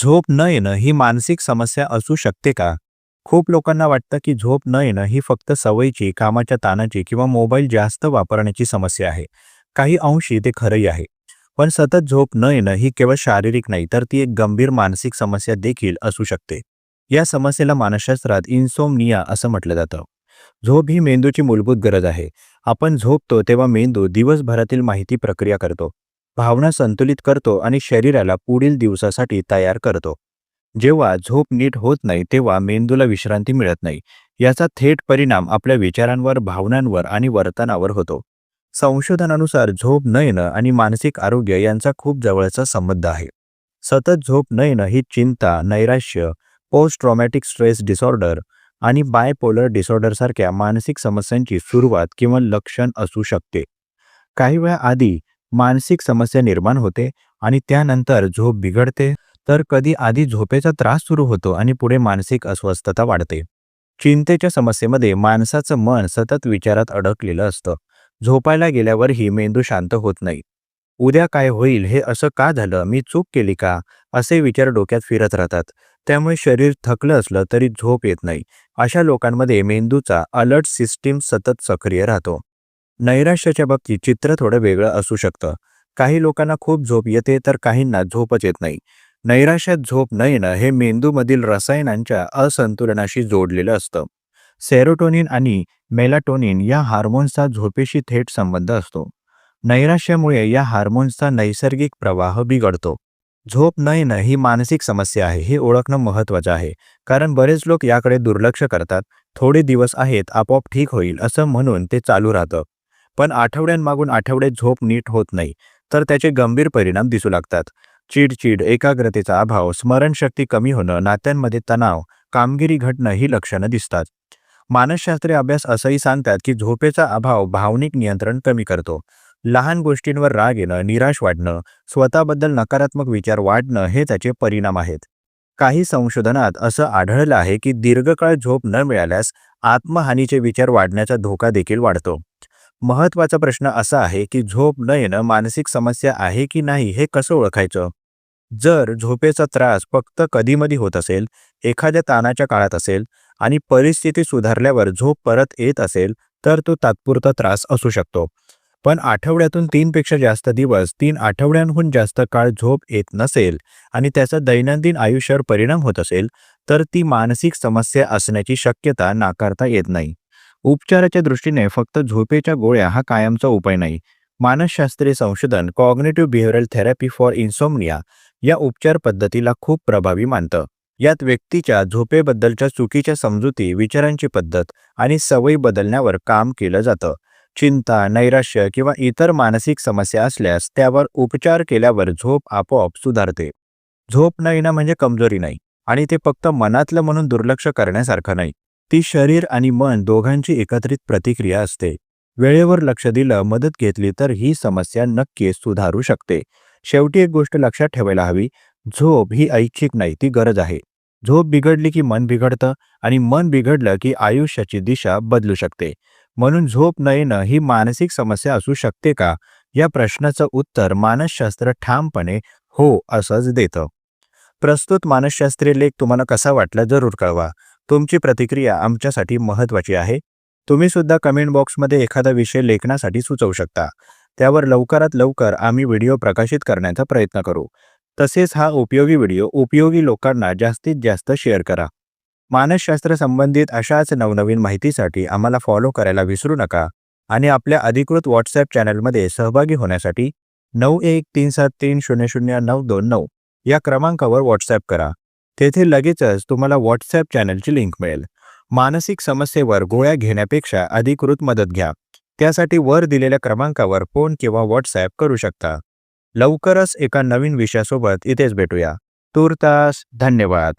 झोप न येणं ही मानसिक समस्या असू शकते का? खूप लोकांना वाटतं की झोप न येणं ही फक्त सवयीची, कामाच्या ताणाची किंवा मोबाईल जास्त वापरण्याची समस्या आहे. काही अंशी ते खरंही आहे. पण सतत झोप न येणं ही केवळ शारीरिक नाही, तर ती एक गंभीर मानसिक समस्या देखील असू शकते. या समस्येला मानसशास्त्रात इन्सोमनिया असं म्हटलं जातं. झोप ही मेंदूची मूलभूत गरज आहे. आपण झोपतो तेव्हा मेंदू दिवसभरातील माहिती प्रक्रिया करतो, भावना संतुलित करतो आणि शरीराला पुढील दिवसासाठी तयार करतो. जेव्हा झोप नीट होत नाही तेव्हा मेंदूला विश्रांती मिळत नाही. याचा थेट परिणाम आपल्या विचारांवर, भावनांवर आणि वर्तनावर होतो. संशोधनानुसार झोप न येणं आणि मानसिक आरोग्य यांचा खूप जवळचा संबंध आहे. सतत झोप न येणं ही चिंता, नैराश्य, पोस्ट ट्रॉमॅटिक स्ट्रेस डिसऑर्डर आणि बायपोलर डिसऑर्डर सारख्या मानसिक समस्यांची सुरुवात किंवा लक्षण असू शकते. काही वेळा आधी मानसिक समस्या निर्माण होते आणि त्यानंतर झोप बिघडते, तर कधी आधी झोपेचा त्रास सुरू होतो आणि पुढे मानसिक अस्वस्थता वाढते. चिंतेच्या समस्येमध्ये माणसाचं मन सतत विचारात अडकलेलं असतं. झोपायला गेल्यावरही मेंदू शांत होत नाही. उद्या काय होईल, हे असं का झालं, मी चूक केली का, असे विचार डोक्यात फिरत राहतात. त्यामुळे शरीर थकलं असलं तरी झोप येत नाही. अशा लोकांमध्ये मेंदूचा अलर्ट सिस्टीम सतत सक्रिय राहतो. नैराश्याच्या बाबतीत चित्र थोडं वेगळं असू शकतं. काही लोकांना खूप झोप येते तर काहींना झोपच येत नाही. नैराश्यात झोप न येणं हे मेंदूमधील रसायनांच्या असंतुलनाशी जोडलेलं असतं. सेरोटोनिन आणि मेलाटोनिन या हार्मोन्सचा झोपेशी थेट संबंध असतो. नैराश्यामुळे या हार्मोन्सचा नैसर्गिक प्रवाह बिघडतो. झोप न येणं ही मानसिक समस्या आहे हे ओळखणं महत्त्वाचं आहे, कारण बरेच लोक याकडे दुर्लक्ष करतात. थोडे दिवस आहेत, आपोआप ठीक होईल असं म्हणून ते चालू राहतं. पण आठवड्यांमागून आठवडे झोप नीट होत नाही, तर त्याचे गंभीर परिणाम दिसू लागतात. चिडचिड, एकाग्रतेचा अभाव, स्मरणशक्ती कमी होणं, नात्यांमध्ये तणाव, कामगिरी घटणं ही लक्षणं दिसतात. मानसशास्त्रीय अभ्यास असंही सांगतात की झोपेचा अभाव भावनिक नियंत्रण कमी करतो. लहान गोष्टींवर राग येणं, निराश वाटणं, स्वतःबद्दल नकारात्मक विचार वाढणं हे त्याचे परिणाम आहेत. काही संशोधनात असं आढळलं आहे की दीर्घकाळ झोप न मिळाल्यास आत्महानीचे विचार वाढण्याचा धोका देखील वाढतो. महत्त्वाचा प्रश्न असा आहे की झोप न येणं मानसिक समस्या आहे की नाही हे कसं ओळखायचं? जर झोपेचा त्रास फक्त कधीमधी होत असेल, एखाद्या ताणाच्या काळात असेल आणि परिस्थिती सुधारल्यावर झोप परत येत असेल, तर तो तात्पुरता त्रास असू शकतो. पण आठवड्यातून 3 पेक्षा जास्त दिवस, 3 आठवड्यांहून जास्त काळ झोप येत नसेल आणि त्याचा दैनंदिन आयुष्यावर परिणाम होत असेल, तर ती मानसिक समस्या असण्याची शक्यता नाकारता येत नाही. उपचाराच्या दृष्टीने फक्त झोपेच्या गोळ्या हा कायमचा उपाय नाही. मानसशास्त्रीय संशोधन cognitive behavioural therapy for insomnia या उपचार पद्धतीला खूप प्रभावी मानतं. यात व्यक्तीच्या झोपेबद्दलच्या चुकीच्या समजुती, विचारांची पद्धत आणि सवयी बदलण्यावर काम केलं जातं. चिंता, नैराश्य किंवा इतर मानसिक समस्या असल्यास त्यावर उपचार केल्यावर झोप आपोआप सुधारते. झोप न येणं म्हणजे कमजोरी नाही आणि ते फक्त मनातलं म्हणून दुर्लक्ष करण्यासारखं नाही. ती शरीर आणि मन दोघांची एकत्रित प्रतिक्रिया असते. वेळेवर लक्ष दिलं, मदत घेतली तर ही समस्या नक्कीच सुधारू शकते. शेवटी एक गोष्ट लक्षात ठेवायला हवी, झोप ही ऐच्छिक नाही, ती गरज आहे. झोप बिघडली की मन बिघडतं आणि मन बिघडलं की आयुष्याची दिशा बदलू शकते. म्हणून झोप न येणं ही मानसिक समस्या असू शकते का? या प्रश्नाचं उत्तर मानसशास्त्र ठामपणे हो असंच देतं. प्रस्तुत मानसशास्त्रीय लेख तुम्हाला कसा वाटला जरूर कळवा. तुमची प्रतिक्रिया आमच्यासाठी महत्त्वाची आहे. तुम्ही सुद्धा कमेंट बॉक्समध्ये एखादा विषय लेखनासाठी सुचवू शकता. त्यावर लवकरात लवकर आम्ही व्हिडिओ प्रकाशित करण्याचा प्रयत्न करू. तसेच हा उपयोगी व्हिडिओ उपयोगी लोकांना जास्तीत जास्त शेअर करा. मानसशास्त्र संबंधित अशाच नवनवीन माहितीसाठी आम्हाला फॉलो करायला विसरू नका आणि आपल्या अधिकृत व्हॉट्सॲप चॅनलमध्ये सहभागी होण्यासाठी 9137300929 या क्रमांकावर व्हॉट्सॲप करा. तेथे लगेचच तुम्हाला व्हॉट्सॲप चॅनलची लिंक मिळेल. मानसिक समस्येवर गोळ्या घेण्यापेक्षा अधिकृत मदत घ्या. त्यासाठी वर दिलेल्या क्रमांकावर फोन किंवा व्हॉट्सॲप करू शकता. लवकरच एका नवीन विषयासोबत इथेच भेटूया. तूर्तास धन्यवाद.